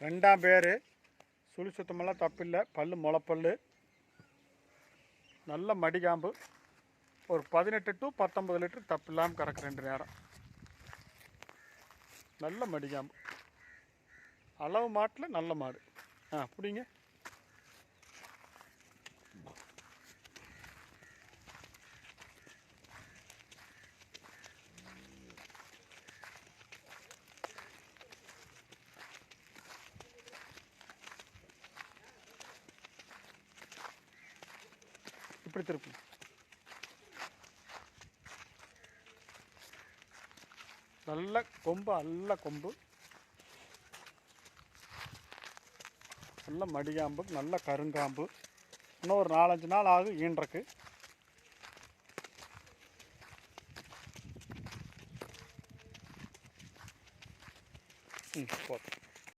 ரெண்டாம் பேர் சுழி சுத்தமெல்லாம் தப்பில்லை. பல் முளைப்பல், நல்ல மடிகாம்பு. ஒரு 18 to 19 லிட்டர் தப்பு இல்லாமல் கறக்கு 2 நேரம். நல்ல மடிகாம்பு, அளவு மாட்டில் நல்ல மாடு. பிடிங்க. இப்படி திருப்பி. நல்ல கொம்பு, நல்ல கொம்பு, நல்ல மடிகாம்பு, நல்ல கருங்காம்பு. இன்னும் ஒரு 4-5 நாள் ஆகும் ஈன்றக்கு.